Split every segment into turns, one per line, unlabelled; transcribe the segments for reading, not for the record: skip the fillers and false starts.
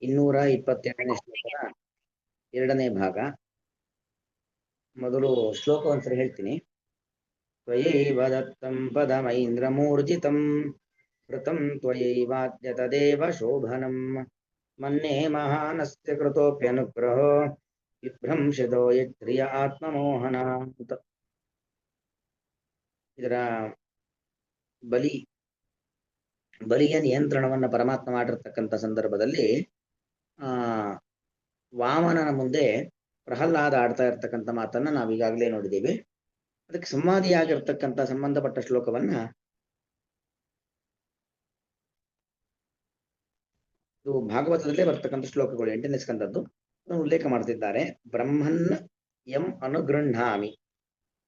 227ನೇ ಶ್ಲೋಕದ 2ನೇ ಭಾಗ. ಮೊದಲು ಶ್ಲೋಕ ಒಂದ್ಸರಿ ಹೇಳ್ತೀನಿ. ತ್ವಯೈವ ದತ್ತಂ ಪದಮೈಂದ್ರಮೂರ್ಜಿತಂ ಕೃತಂ ತ್ವಯೈವಾದ್ಯ ತದೇವ ಶೋಭನಂ ಮನ್ಯೇ ಮಹಾನಸ್ಯ ಕೃತೋಪ್ಯನುಗ್ರಹೋ ವಿಭ್ರಂಶದೋ ಯತ್ರಿಯ ಆತ್ಮಮೋಹನ. ಇದರ ಬಲಿಯ ನಿಯಂತ್ರಣವನ್ನ ಪರಮಾತ್ಮ ಮಾಡಿರ್ತಕ್ಕಂಥ ಸಂದರ್ಭದಲ್ಲಿ ವಾಮನನ ಮುಂದೆ ಪ್ರಹ್ಲಾದ ಆಡ್ತಾ ಇರ್ತಕ್ಕಂಥ ಮಾತನ್ನ ನಾವೀಗಾಗಲೇ ನೋಡಿದ್ದೀವಿ. ಅದಕ್ಕೆ ಸಂವಾದಿಯಾಗಿರ್ತಕ್ಕಂಥ ಸಂಬಂಧಪಟ್ಟ ಶ್ಲೋಕವನ್ನ ಇದು ಭಾಗವತದಲ್ಲೇ ಬರ್ತಕ್ಕಂಥ ಶ್ಲೋಕಗಳು 8ನೇ ಸ್ಕಂದದ್ದು ಉಲ್ಲೇಖ ಮಾಡ್ತಿದ್ದಾರೆ. ಬ್ರಹ್ಮನ್ ಯಂ ಅನುಗೃಹಾಮಿ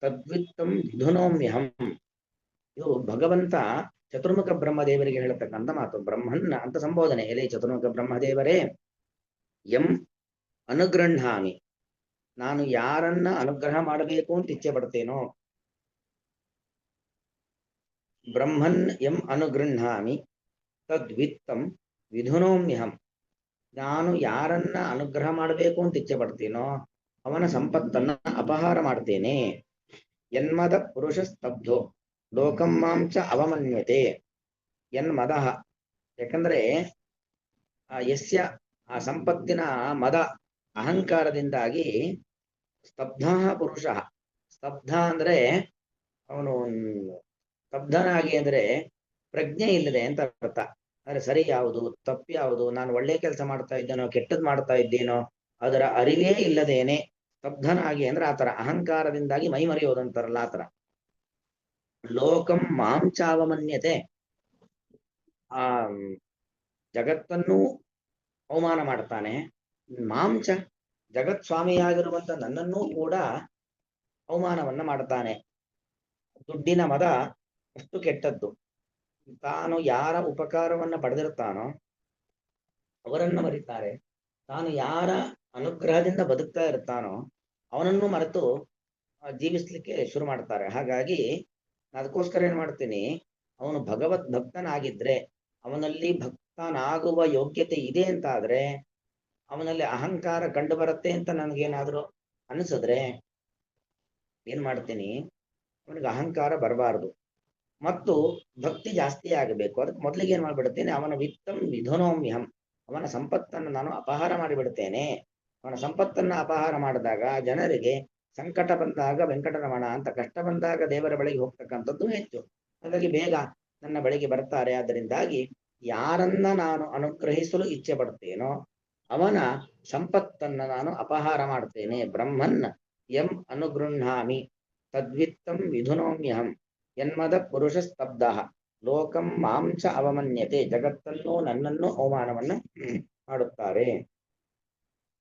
ತದ್ವಿತ್ತಂ ವಿಧುನೋಮ್ಯಹಂ. ಇದು ಭಗವಂತ ಚತುರ್ಮುಖ ಬ್ರಹ್ಮದೇವರಿಗೆ ಹೇಳತಕ್ಕಂಥ ಮಾತು. ಬ್ರಹ್ಮನ್ ಅಂತ ಸಂಬೋಧನೆ. ಎಲೆ ಚತುರ್ಮುಖ ಬ್ರಹ್ಮದೇವರೇ, ಯಂ ಅನುಗೃಹಾಮಿ, ನಾನು ಯಾರನ್ನ ಅನುಗ್ರಹ ಮಾಡಬೇಕು ಅಂತ ಇಚ್ಛೆ ಪಡ್ತೇನೋ, ಬ್ರಹ್ಮನ್ ಯಂ ಅನುಗೃಹಾಮಿ ತದ್ವಿತ್ತಂ ವಿಧುನೋಮ್ಯಹಂ, ನಾನು ಯಾರನ್ನ ಅನುಗ್ರಹ ಮಾಡಬೇಕು ಅಂತ ಇಚ್ಛೆ ಪಡ್ತೀನೋ ಅವನ ಸಂಪತ್ತನ್ನ ಅಪಹಾರ ಮಾಡ್ತೇನೆ. ಯನ್ಮದ ಪುರುಷ ಸ್ತಬ್ಧೋ ಲೋಕಂ ಮಾಂಚ ಅವಮನ್ಯತೆ. ಯನ್ಮದ, ಯಾಕಂದ್ರೆ ಯಸ್ಯ ಆ ಸಂಪತ್ತಿನ ಮದ ಅಹಂಕಾರದಿಂದಾಗಿ ಸ್ತಬ್ಧ ಪುರುಷ, ಸ್ತಬ್ಧ ಅಂದ್ರೆ ಅವನು ಸ್ತಬ್ಧನಾಗಿ ಅಂದ್ರೆ ಪ್ರಜ್ಞೆ ಇಲ್ಲದೆ ಅಂತ ಅರ್ಥ. ಅಂದ್ರೆ ಸರಿ ಯಾವುದು ತಪ್ಪು ಯಾವುದು, ನಾನು ಒಳ್ಳೆ ಕೆಲಸ ಮಾಡ್ತಾ ಇದ್ದೇನೋ ಕೆಟ್ಟದ್ ಮಾಡ್ತಾ ಇದ್ದೇನೋ ಅದರ ಅರಿವೇ ಇಲ್ಲದೇನೆ ಸ್ತಬ್ಧನಾಗಿ ಅಂದ್ರೆ ಆತರ ಅಹಂಕಾರದಿಂದಾಗಿ ಮೈ ಮರೆಯೋದಂತಾರಲ್ಲ ಆತರ. ಲೋಕಂ ಮಾಂಚಾವಮನ್ಯತೆ, ಆ ಜಗತ್ತನ್ನು ಅವಮಾನ ಮಾಡ್ತಾನೆ. ಮಾಂಚ, ಜಗತ್ ಸ್ವಾಮಿಯಾಗಿರುವಂತ ನನ್ನನ್ನೂ ಕೂಡ ಅವಮಾನವನ್ನ ಮಾಡ್ತಾನೆ. ದುಡ್ಡಿನ ಮದ ಅಷ್ಟು ಕೆಟ್ಟದ್ದು. ತಾನು ಯಾರ ಉಪಕಾರವನ್ನ ಪಡೆದಿರ್ತಾನೋ ಅವರನ್ನ ಮರಿತಾರೆ. ತಾನು ಯಾರ ಅನುಗ್ರಹದಿಂದ ಬದುಕ್ತಾ ಇರ್ತಾನೋ ಅವನನ್ನು ಮರೆತು ಜೀವಿಸ್ಲಿಕ್ಕೆ ಶುರು ಮಾಡ್ತಾರೆ. ಹಾಗಾಗಿ ಅದಕ್ಕೋಸ್ಕರ ಏನ್ ಮಾಡ್ತೀನಿ, ಅವನು ಭಗವದ್ ಭಕ್ತನಾಗಿದ್ರೆ, ಅವನಲ್ಲಿ ಭಕ್ತನಾಗುವ ಯೋಗ್ಯತೆ ಇದೆ ಅಂತ ಆದ್ರೆ, ಅವನಲ್ಲಿ ಅಹಂಕಾರ ಕಂಡು ಬರುತ್ತೆ ಅಂತ ನನಗೇನಾದ್ರೂ ಅನಿಸಿದ್ರೆ ಏನ್ ಮಾಡ್ತೀನಿ, ಅವನಿಗೆ ಅಹಂಕಾರ ಬರಬಾರದು ಮತ್ತು ಭಕ್ತಿ ಜಾಸ್ತಿ ಆಗಬೇಕು. ಅದಕ್ಕೆ ಮೊದಲಿಗೆ ಏನ್ ಮಾಡ್ಬಿಡ್ತೇನೆ, ಅವನ ವಿತ್ತಂ ವಿಧುನೋಮ್ಯಹಂ, ಅವನ ಸಂಪತ್ತನ್ನು ನಾನು ಅಪಹಾರ ಮಾಡಿಬಿಡ್ತೇನೆ. ಅವನ ಸಂಪತ್ತನ್ನ ಅಪಹಾರ ಮಾಡಿದಾಗ ಜನರಿಗೆ ಸಂಕಟ ಬಂದಾಗ ವೆಂಕಟರಮಣ ಅಂತ, ಕಷ್ಟ ಬಂದಾಗ ದೇವರ ಬಳಿಗೆ ಹೋಗ್ತಕ್ಕಂಥದ್ದು ಹೆಚ್ಚು. ಹಾಗಾಗಿ ಬೇಗ ನನ್ನ ಬಳಿಗೆ ಬರ್ತಾರೆ. ಅದರಿಂದಾಗಿ ಯಾರನ್ನ ನಾನು ಅನುಗ್ರಹಿಸಲು ಇಚ್ಛೆ ಪಡ್ತೇನೋ ಅವನ ಸಂಪತ್ತನ್ನ ನಾನು ಅಪಹಾರ ಮಾಡ್ತೇನೆ. ಬ್ರಹ್ಮನ್ ಯಂ ಅನುಗೃಹಾಮಿ ತದ್ವಿತ್ತಂ ವಿಧುನೋಮ್ಯಹಂ ಯನ್ಮದ ಪುರುಷ ಸ್ತಬ್ಧ ಲೋಕಂ ಮಾಂಚ ಅವಮನ್ಯತೆ. ಜಗತ್ತನ್ನು ನನ್ನನ್ನು ಅವಮಾನವನ್ನ ಮಾಡುತ್ತಾರೆ.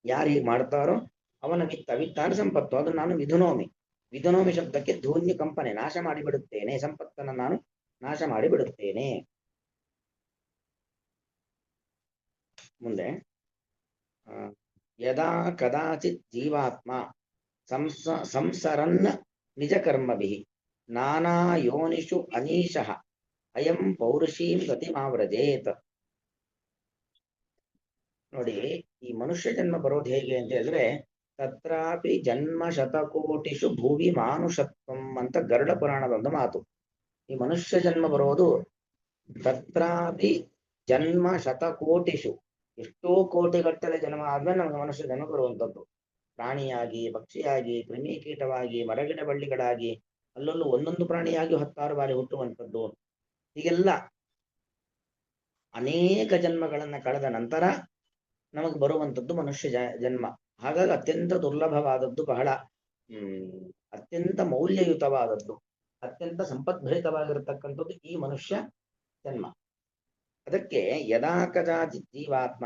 ಯಾರು ಹೀಗೆ ಮಾಡ್ತಾರೋ ಅವನ ವಿತ್ತಾನ ಸಂಪತ್ತು, ಅದು ನಾನು ವಿಧುನೋಮಿ. ವಿಧುನೋಮಿ ಶಬ್ದಕ್ಕೆ ಧೂನ್ಯ ಕಂಪನೆ, ನಾಶ ಮಾಡಿಬಿಡುತ್ತೇನೆ, ಸಂಪತ್ತನ್ನು ನಾನು ನಾಶ ಮಾಡಿಬಿಡುತ್ತೇನೆ. ಮುಂದೆ ಯದಾ ಕದಾಚಿತ್ ಜೀವಾತ್ಮ ಸಂಸರನ್ನ ನಿಜ ಕರ್ಮಭಿ ನಾನಾ ಯೋನಿಷು ಅನೀಶಃ ಅಯಂ ಪೌರುಷೀಂ ಗತಿಮಾವ್ರಜೇತ್. ನೋಡಿ, ಈ ಮನುಷ್ಯ ಜನ್ಮ ಬರೋದು ಹೇಗೆ ಅಂತ ಹೇಳಿದ್ರೆ, ತತ್ರಾಪಿ ಜನ್ಮ ಶತಕೋಟಿಷು ಭೂವಿ ಮಾನುಷತ್ವಂ ಅಂತ ಗರುಡ ಪುರಾಣದ ಒಂದು ಮಾತು. ಈ ಮನುಷ್ಯ ಜನ್ಮ ಬರೋದು ತತ್ರಾಪಿ ಜನ್ಮ ಶತಕೋಟಿಷು, ಎಷ್ಟೋ ಕೋಟಿಗಟ್ಟಲೆ ಜನ್ಮ ಆದ್ಮೇಲೆ ನಮಗೆ ಮನುಷ್ಯ ಜನ್ಮ ಬರುವಂಥದ್ದು. ಪ್ರಾಣಿಯಾಗಿ, ಪಕ್ಷಿಯಾಗಿ, ಕ್ರಿಮಿ ಕೀಟವಾಗಿ, ಮರಗಿಡ ಬಳ್ಳಿಗಳಾಗಿ, ಅಲ್ಲೊಂದು ಒಂದೊಂದು ಪ್ರಾಣಿಯಾಗಿ 10 ಬಾರಿ ಹುಟ್ಟುವಂಥದ್ದು. ಹೀಗೆಲ್ಲ ಅನೇಕ ಜನ್ಮಗಳನ್ನ ಕಳೆದ ನಂತರ ನಮಗೆ ಬರುವಂಥದ್ದು ಮನುಷ್ಯ ಜನ್ಮ. ಹಾಗಾಗಿ ಅತ್ಯಂತ ದುರ್ಲಭವಾದದ್ದು, ಬಹಳ ಅತ್ಯಂತ ಮೌಲ್ಯಯುತವಾದದ್ದು, ಅತ್ಯಂತ ಸಂಪದ್ಭರಿತವಾಗಿರತಕ್ಕಂಥದ್ದು ಈ ಮನುಷ್ಯ ಜನ್ಮ. ಅದಕ್ಕೆ ಯದಾ ಕದಾಚಿ ಜೀವಾತ್ಮ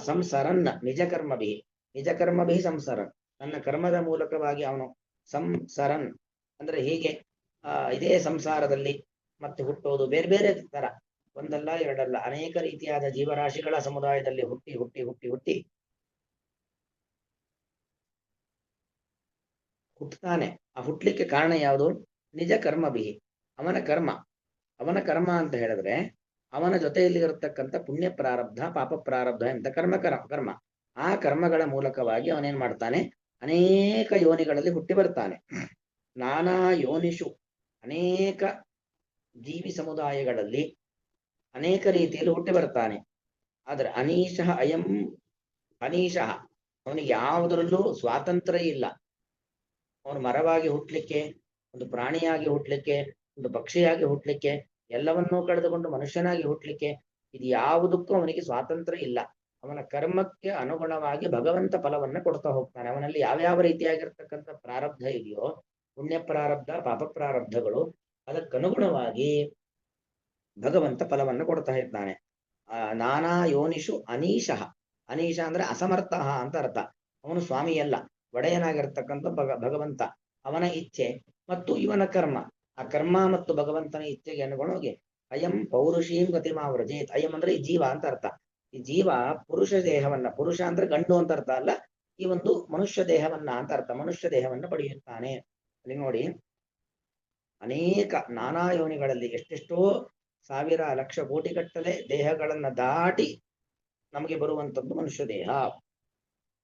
ಸಂಸರನ್ನ ನಿಜ ಕರ್ಮಭಿ, ನಿಜ ಕರ್ಮಭಿ ಸಂಸರನ್, ನನ್ನ ಕರ್ಮದ ಮೂಲಕವಾಗಿ ಅವನು ಸಂಸರನ್ ಅಂದ್ರೆ ಹೀಗೆ ಇದೇ ಸಂಸಾರದಲ್ಲಿ ಮತ್ತೆ ಹುಟ್ಟೋದು, ಬೇರೆ ಬೇರೆ ತರ, ಒಂದಲ್ಲ ಎರಡಲ್ಲ ಅನೇಕ ರೀತಿಯಾದ ಜೀವರಾಶಿಗಳ ಸಮುದಾಯದಲ್ಲಿ ಹುಟ್ಟಿ ಹುಟ್ಟಿ ಹುಟ್ಟಿ ಹುಟ್ಟಿ ಹುಟ್ಟುತ್ತಾನೆ. ಆ ಹುಟ್ಟಲಿಕ್ಕೆ ಕಾರಣ ಯಾವುದು? ನಿಜ ಕರ್ಮಭಿ, ಅವನ ಕರ್ಮ. ಅವನ ಕರ್ಮ ಅಂತ ಹೇಳಿದ್ರೆ ಅವನ ಜೊತೆಯಲ್ಲಿ ಇರತಕ್ಕಂಥ ಪುಣ್ಯ ಪ್ರಾರಬ್ಧ ಪಾಪ ಪ್ರಾರಬ್ಧ ಎಂತ ಕರ್ಮ ಆ ಕರ್ಮಗಳ ಮೂಲಕವಾಗಿ ಅವನೇನ್ ಮಾಡ್ತಾನೆ, ಅನೇಕ ಯೋನಿಗಳಲ್ಲಿ ಹುಟ್ಟಿ ಬರ್ತಾನೆ. ನಾನಾ ಯೋನಿಷು, ಅನೇಕ ಜೀವಿ ಸಮುದಾಯಗಳಲ್ಲಿ ಅನೇಕ ರೀತಿಯಲ್ಲಿ ಹುಟ್ಟಿ ಬರ್ತಾನೆ. ಆದ್ರೆ ಅನೀಶಃ ಅಯಂ ಅನೀಶಃ, ಅವನಿಗೆ ಯಾವುದರಲ್ಲೂ ಸ್ವಾತಂತ್ರ್ಯ ಇಲ್ಲ. ಅವನು ಮರವಾಗಿ ಹುಟ್ಟಲಿಕ್ಕೆ, ಒಂದು ಪ್ರಾಣಿಯಾಗಿ ಹುಟ್ಟಲಿಕ್ಕೆ, ಒಂದು ಪಕ್ಷಿಯಾಗಿ ಹುಟ್ಟಲಿಕ್ಕೆ, ಎಲ್ಲವನ್ನೂ ಕಳೆದುಕೊಂಡು ಮನುಷ್ಯನಾಗಿ ಹುಟ್ಟಲಿಕ್ಕೆ, ಇದು ಯಾವುದಕ್ಕೂ ಅವನಿಗೆ ಸ್ವಾತಂತ್ರ್ಯ ಇಲ್ಲ. ಅವನ ಕರ್ಮಕ್ಕೆ ಅನುಗುಣವಾಗಿ ಭಗವಂತ ಫಲವನ್ನ ಕೊಡ್ತಾ ಹೋಗ್ತಾನೆ. ಅವನಲ್ಲಿ ಯಾವ್ಯಾವ ರೀತಿಯಾಗಿರ್ತಕ್ಕಂಥ ಪ್ರಾರಬ್ಧ ಇದೆಯೋ, ಪುಣ್ಯ ಪ್ರಾರಬ್ಧ ಪಾಪ ಪ್ರಾರಬ್ಧಗಳು, ಅದಕ್ಕನುಗುಣವಾಗಿ ಭಗವಂತ ಫಲವನ್ನು ಕೊಡ್ತಾ ಇದ್ದಾನೆ. ನಾನಾ ಯೋನಿಷು ಅನೀಶಃ, ಅನೀಶ ಅಂದ್ರೆ ಅಸಮರ್ಥ ಅಂತ ಅರ್ಥ. ಅವನು ಸ್ವಾಮಿಯಲ್ಲ, ಒಡೆಯನಾಗಿರ್ತಕ್ಕಂಥ ಭಗವಂತ. ಅವನ ಇಚ್ಛೆ ಮತ್ತು ಇವನ ಕರ್ಮ, ಆ ಕರ್ಮ ಮತ್ತು ಭಗವಂತನ ಇಚ್ಛೆಗೆ ಅನುಗುಣವಾಗಿ ಅಯಂ ಪೌರುಷೀಂ ಗತಿಮಾವ್ರಜೇತ್. ಅಯಂ ಅಂದ್ರೆ ಈ ಜೀವ ಅಂತ ಅರ್ಥ. ಈ ಜೀವ ಪುರುಷ ದೇಹವನ್ನ, ಪುರುಷ ಅಂದ್ರೆ ಗಂಡು ಅಂತ ಅರ್ಥ ಅಲ್ಲ, ಈ ಒಂದು ಮನುಷ್ಯ ದೇಹವನ್ನ ಅಂತ ಅರ್ಥ, ಮನುಷ್ಯ ದೇಹವನ್ನ ಪಡೆಯುತ್ತಾನೆ. ಅಲ್ಲಿ ನೋಡಿ, ಅನೇಕ ನಾನಾ ಯೋನಿಗಳಲ್ಲಿ ಎಷ್ಟೆಷ್ಟೋ ಸಾವಿರ ಲಕ್ಷ ಕೋಟಿಗಟ್ಟಲೆ ದೇಹಗಳನ್ನ ದಾಟಿ ನಮಗೆ ಬರುವಂತದ್ದು ಮನುಷ್ಯ ದೇಹ.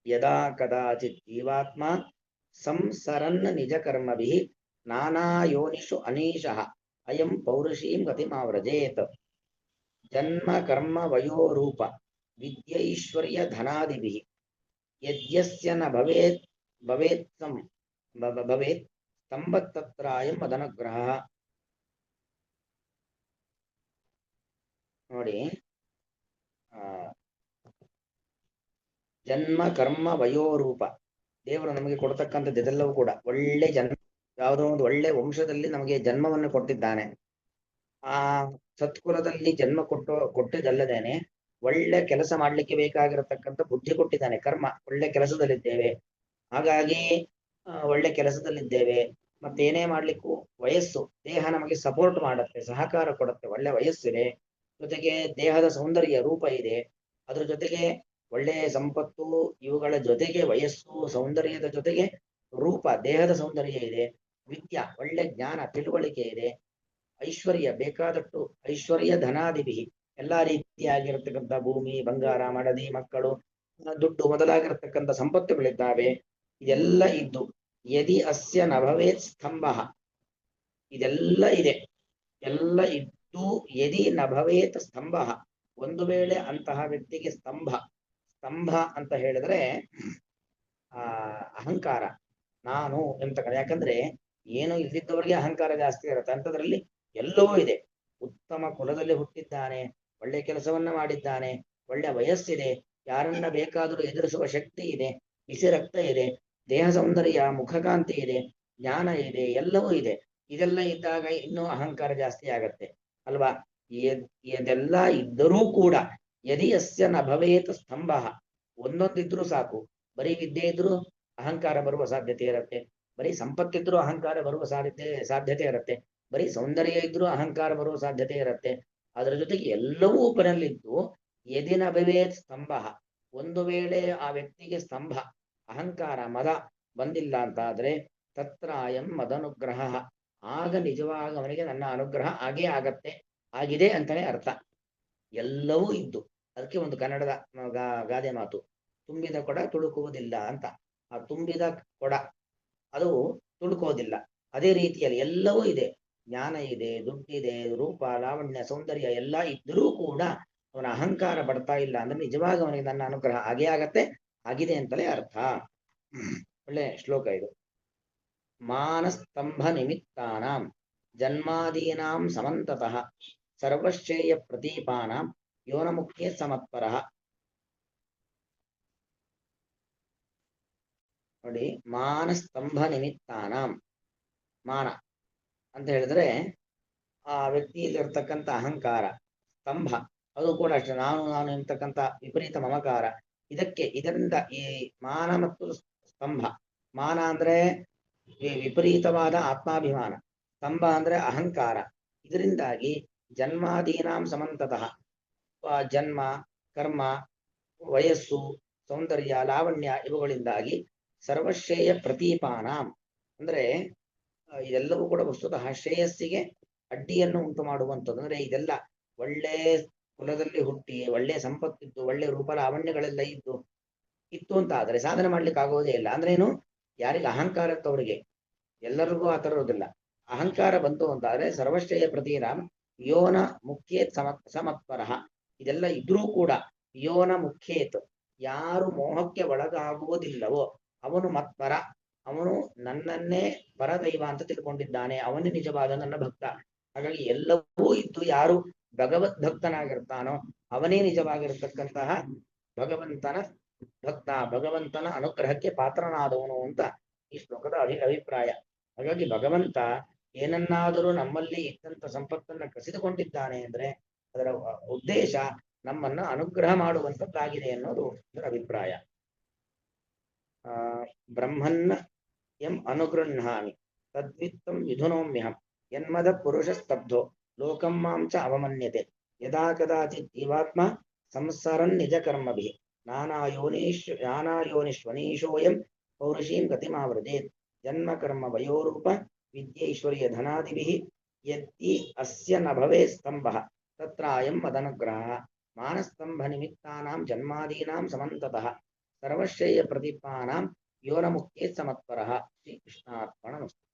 ಯದಾ ಕದಾಚಿತ್ ಜೀವಾತ್ಮ ಸಂಸರನ್ ನಿಜ ಕರ್ಮಭಿ ನಾನಾ ಯೋನಿಷು ಅನೀಶಃ ಅಯಂ ಪೌರುಷೀಂ ಗತಿಮಾವ್ರಜೇತ್. ಜನ್ಮ ಕರ್ಮ ವಯೋರೂಪ ವಿದ್ಯೈಶ್ವರ್ಯ ಧನಾದಿಭಿ ಯದ್ಯಸ್ಯ ನ ಭವೇತ್ ಭವೇತ್ ಸ್ತಂಭತ್ತತ್ರಾಯಂ ಮದನುಗ್ರಹ. ನೋಡಿ, ಜನ್ಮ ಕರ್ಮ ವಯೋರೂಪ, ದೇವರು ನಮಗೆ ಕೊಡ್ತಕ್ಕಂಥದ್ದು ಇದೆಲ್ಲವೂ ಕೂಡ ಒಳ್ಳೆ ಜನ್ಮ, ಯಾವುದೋ ಒಂದು ಒಳ್ಳೆ ವಂಶದಲ್ಲಿ ನಮಗೆ ಜನ್ಮವನ್ನು ಕೊಟ್ಟಿದ್ದಾನೆ. ಆ ಸತ್ಕುಲದಲ್ಲಿ ಜನ್ಮ ಕೊಟ್ಟದಲ್ಲದೇನೆ ಒಳ್ಳೆ ಕೆಲಸ ಮಾಡ್ಲಿಕ್ಕೆ ಬೇಕಾಗಿರತಕ್ಕಂಥ ಬುದ್ಧಿ ಕೊಟ್ಟಿದ್ದಾನೆ. ಕರ್ಮ, ಒಳ್ಳೆ ಕೆಲಸದಲ್ಲಿದ್ದೇವೆ, ಹಾಗಾಗಿ ಒಳ್ಳೆ ಕೆಲಸದಲ್ಲಿದ್ದೇವೆ. ಮತ್ತೇನೇ ಮಾಡ್ಲಿಕ್ಕೂ ವಯಸ್ಸು, ದೇಹ ನಮಗೆ ಸಪೋರ್ಟ್ ಮಾಡುತ್ತೆ, ಸಹಕಾರ ಕೊಡುತ್ತೆ, ಒಳ್ಳೆ ವಯಸ್ಸಿದೆ, ಜೊತೆಗೆ ದೇಹದ ಸೌಂದರ್ಯ ರೂಪ ಇದೆ, ಅದ್ರ ಜೊತೆಗೆ ಒಳ್ಳೆಯ ಸಂಪತ್ತು, ಇವುಗಳ ಜೊತೆಗೆ ವಯಸ್ಸು ಸೌಂದರ್ಯದ ಜೊತೆಗೆ ರೂಪ ದೇಹದ ಸೌಂದರ್ಯ ಇದೆ, ವಿದ್ಯಾ ಒಳ್ಳೆ ಜ್ಞಾನ ತಿಳುವಳಿಕೆ ಇದೆ, ಐಶ್ವರ್ಯ ಬೇಕಾದಷ್ಟು ಐಶ್ವರ್ಯ ಧನಾದಿಭಿ ಎಲ್ಲಾ ರೀತಿಯಾಗಿರತಕ್ಕಂಥ ಭೂಮಿ ಬಂಗಾರ ಮಡದಿ ಮಕ್ಕಳು ದುಡ್ಡು ಮೊದಲಾಗಿರತಕ್ಕಂಥ ಸಂಪತ್ತುಗಳಿದ್ದಾವೆ. ಇದೆಲ್ಲ ಇದ್ದು ಯದಿ ಅಸ್ಯ ನಭವೇತ್ ಸ್ತಂಭ, ಇದೆಲ್ಲ ಇದೆ, ಎಲ್ಲ ಇದ್ದು ಯದಿ ನಭವೇತ್ ಸ್ತಂಭ, ಒಂದು ವೇಳೆ ಅಂತಹ ವ್ಯಕ್ತಿಗೆ ಸ್ತಂಭ ಅಂತ ಹೇಳಿದ್ರೆ ಅಹಂಕಾರ, ನಾನು ಎಂತ. ಯಾಕಂದ್ರೆ ಏನು ಇಲ್ಲಿದ್ದವರಿಗೆ ಅಹಂಕಾರ ಜಾಸ್ತಿ ಇರುತ್ತೆ, ಅಂತದ್ರಲ್ಲಿ ಎಲ್ಲವೂ ಇದೆ. ಉತ್ತಮ ಕುಲದಲ್ಲಿ ಹುಟ್ಟಿದ್ದಾನೆ, ಒಳ್ಳೆ ಕೆಲಸವನ್ನ ಮಾಡಿದ್ದಾನೆ, ಒಳ್ಳೆ ವಯಸ್ಸಿದೆ, ಯಾರನ್ನ ಬೇಕಾದರೂ ಎದುರಿಸುವ ಶಕ್ತಿ ಇದೆ, ಬಿಸಿ ರಕ್ತ ಇದೆ, ದೇಹ ಸೌಂದರ್ಯ ಮುಖಕಾಂತಿ ಇದೆ, ಜ್ಞಾನ ಇದೆ, ಎಲ್ಲವೂ ಇದೆ. ಇದೆಲ್ಲ ಇದ್ದಾಗ ಇನ್ನೂ ಅಹಂಕಾರ ಜಾಸ್ತಿ ಆಗತ್ತೆ ಅಲ್ವಾ. ಇದೆಲ್ಲ ಇದ್ದರೂ ಕೂಡ ಯದಿ ಅಸ್ಯ ನ ಭವೇತ್ ಸ್ತಂಭ, ಒಂದೊಂದಿದ್ರು ಸಾಕು. ಬರೀ ವಿದ್ಯೆ ಇದ್ರೂ ಅಹಂಕಾರ ಬರುವ ಸಾಧ್ಯತೆ ಇರುತ್ತೆ, ಬರೀ ಸಂಪತ್ತಿದ್ರೂ ಅಹಂಕಾರ ಬರುವ ಸಾಧ್ಯತೆ ಇರುತ್ತೆ, ಬರೀ ಸೌಂದರ್ಯ ಇದ್ರೂ ಅಹಂಕಾರ ಬರುವ ಸಾಧ್ಯತೆ ಇರುತ್ತೆ. ಅದರ ಜೊತೆಗೆ ಎಲ್ಲವೂ ಉಪನಲ್ಲಿದ್ದು ಯದಿ ನ ಭವೇತ್ ಸ್ತಂಭ, ಒಂದು ವೇಳೆ ಆ ವ್ಯಕ್ತಿಗೆ ಸ್ತಂಭ ಅಹಂಕಾರ ಮದ ಬಂದಿಲ್ಲ ಅಂತ ಆದ್ರೆ ತತ್ರ ಅಯಂ ಮದನುಗ್ರಹ, ಆಗ ನಿಜವಾಗ ಅವನಿಗೆ ನನ್ನ ಅನುಗ್ರಹ ಆಗೇ ಆಗತ್ತೆ, ಆಗಿದೆ ಅಂತಾನೆ ಅರ್ಥ. ಎಲ್ಲವೂ ಇದ್ದು, ಅದಕ್ಕೆ ಒಂದು ಕನ್ನಡದ ಗಾದೆ ಮಾತು, ತುಂಬಿದ ಕೊಡ ತುಳುಕುವುದಿಲ್ಲ ಅಂತ. ಆ ತುಂಬಿದ ಕೊಡ ಅದು ತುಳುಕೋದಿಲ್ಲ. ಅದೇ ರೀತಿಯಲ್ಲಿ ಎಲ್ಲವೂ ಇದೆ, ಜ್ಞಾನ ಇದೆ, ದುಡ್ಡಿದೆ, ರೂಪ ಲಾವಣ್ಯ ಸೌಂದರ್ಯ ಎಲ್ಲ ಇದ್ದರೂ ಕೂಡ ಅವನ ಅಹಂಕಾರ ಬರ್ತಾ ಇಲ್ಲ ಅಂದ್ರೆ ನಿಜವಾಗ ಅವನಿಗೆ ನನ್ನ ಅನುಗ್ರಹ ಆಗೇ ಆಗತ್ತೆ, ಆಗಿದೆ ಅಂತಲೇ ಅರ್ಥ. ಒಳ್ಳೆ ಶ್ಲೋಕ ಇದು. ಮಾನಸ್ತಂಭ ನಿಮಿತ್ತಾನಾಂ ಜನ್ಮಾದೀನಾಂ ಸಮಂತತಃ ಸರ್ವಶ್ರೇಯ ಪ್ರತೀಪಾನಾಂ ಯೋನ ಮುಖ್ಯ ಸಮತ್ಪರಃ. ನೋಡಿ, ಮಾನಸ್ತಂಭ ನಿಮಿತ್ತಾನಾಂ, ಮಾನ ಅಂತ ಹೇಳಿದ್ರೆ ಆ ವ್ಯಕ್ತಿಯಲ್ಲಿರ್ತಕ್ಕಂಥ ಅಹಂಕಾರ, ಸ್ತಂಭ ಅದು ಕೂಡ ಅಷ್ಟೇ, ನಾನು ಎಂತಕ್ಕಂಥ ವಿಪರೀತ ಮಮಕಾರ, ಇದರಿಂದ ಈ ಮಾನ ಮತ್ತು ಸ್ತಂಭ, ಮಾನ ಅಂದ್ರೆ ವಿಪರೀತವಾದ ಆತ್ಮಾಭಿಮಾನ, ಸ್ತಂಭ ಅಂದ್ರೆ ಅಹಂಕಾರ, ಇದರಿಂದಾಗಿ ಜನ್ಮಾದೀನಾಂ ಸಮಂತತಃ, ಜನ್ಮ ಕರ್ಮ ವಯಸ್ಸು ಸೌಂದರ್ಯ ಲಾವಣ್ಯ ಇವುಗಳಿಂದಾಗಿ ಸರ್ವಶ್ರೇಯ ಪ್ರತೀಪಾನಾಂ ಅಂದ್ರೆ ಇದೆಲ್ಲವೂ ಕೂಡ ವಸ್ತುತಃ ಶ್ರೇಯಸ್ಸಿಗೆ ಅಡ್ಡಿಯನ್ನು ಉಂಟು ಮಾಡುವಂಥದ್ದು. ಅಂದ್ರೆ ಇದೆಲ್ಲ ಒಳ್ಳೆ ಕುಲದಲ್ಲಿ ಹುಟ್ಟಿ ಒಳ್ಳೆ ಸಂಪತ್ತಿದ್ದು ಒಳ್ಳೆ ರೂಪ ಲಾವಣ್ಯಗಳೆಲ್ಲ ಇತ್ತು ಅಂತ ಆದ್ರೆ ಸಾಧನೆ ಮಾಡ್ಲಿಕ್ಕೆ ಆಗೋದೇ ಇಲ್ಲ. ಅಂದ್ರೆ ಏನು, ಯಾರಿಗೆ ಅಹಂಕಾರ ಇರ್ತವರಿಗೆ, ಎಲ್ಲರಿಗೂ ಆ ಥರ ಇರೋದಿಲ್ಲ. ಅಹಂಕಾರ ಬಂತು ಅಂತಾದ್ರೆ ಸರ್ವಶ್ರೇಯ ಪ್ರತಿರಾಮ್ ಯೋನ ಮುಖ್ಯೇತ್ ಸಮತ್ಪರಃ. ಇದೆಲ್ಲ ಇದ್ರೂ ಕೂಡ ಯೋನ ಮುಖ್ಯೇತ್, ಯಾರು ಮೋಹಕ್ಕೆ ಒಳಗಾಗುವುದಿಲ್ಲವೋ ಅವನು ಮತ್ಪರ, ಅವನು ನನ್ನನ್ನೇ ಪರದೈವ ಅಂತ ತಿಳ್ಕೊಂಡಿದ್ದಾನೆ, ಅವನೇ ನಿಜವಾದ ನನ್ನ ಭಕ್ತ. ಹಾಗಾಗಿ ಎಲ್ಲವೂ ಇದ್ದು ಯಾರು ಭಗವದ್ ಭಕ್ತನಾಗಿರ್ತಾನೋ ಅವನೇ ನಿಜವಾಗಿರತಕ್ಕಂತಹ ಭಗವಂತನ ಭಕ್ತ, ಭಗವಂತನ ಅನುಗ್ರಹಕ್ಕೆ ಪಾತ್ರನಾದವನು ಅಂತ ಈ ಶ್ಲೋಕದ ಅಭಿಪ್ರಾಯ. ಹಾಗಾಗಿ ಭಗವಂತ ಏನನ್ನಾದರೂ ನಮ್ಮಲ್ಲಿ ಇದ್ದಂತ ಸಂಪತ್ತನ್ನ ಕಸಿದುಕೊಂಡಿದ್ದಾನೆ ಅಂದ್ರೆ ಅದರ ಉದ್ದೇಶ ನಮ್ಮನ್ನ ಅನುಗ್ರಹ ಮಾಡುವಂತದ್ದಾಗಿದೆ ಅನ್ನೋದು ಇದರ ಅಭಿಪ್ರಾಯ. ಬ್ರಹ್ಮನ್ನ ಎಂ ಅನುಗೃಹಾಮಿ ತದ್ವಿತ್ತಂ ವಿಧುನೋಮ್ಯಹಂ ಯನ್ಮದ ಪುರುಷ ಸ್ತಬ್ಧೋ ಲೋಕಂ ಮಾಂ ಚ ಅವಮನ್ಯತೆ ಯದಾ ಕದಾಚಿತ್ ಜೀವಾತ್ಮ ಸಂಸರನ್ ನಿಜ ಕರ್ಮಭಿಃ ನಾನಾಯೋನಿಷ್ವನೀಶೋಯಂ ಪೌರುಷೀಂ ಗತಿಮಾವೃತೇತ್ ಜನ್ಮ ಕರ್ಮ ವಯೋರೂಪ ವಿದ್ಯೈಶ್ವರ್ಯ ಧನಾದಿಭಿಃ ಯದ್ದಿ ಅಸ್ಯ ನ ಭವೇ ಸ್ತಂಭಃ ತತ್ರಾಯಂ ಮದನುಗ್ರಹಃ ಮಾನಸ್ತಂಭ ನಿಮಿತ್ತಾನಾಂ ಜನ್ಮಾದೀನಾಂ ಸಮಂತತಃ ಸರ್ವಶ್ರೇಯ ಪ್ರದೀಪಾನಾಂ ಯೋನ ಮುಖ್ಯೇತ್ ಸಮತ್ಪರಃ. ಶ್ರೀಕೃಷ್ಣಾರ್ಪಣಮಸ್ತು.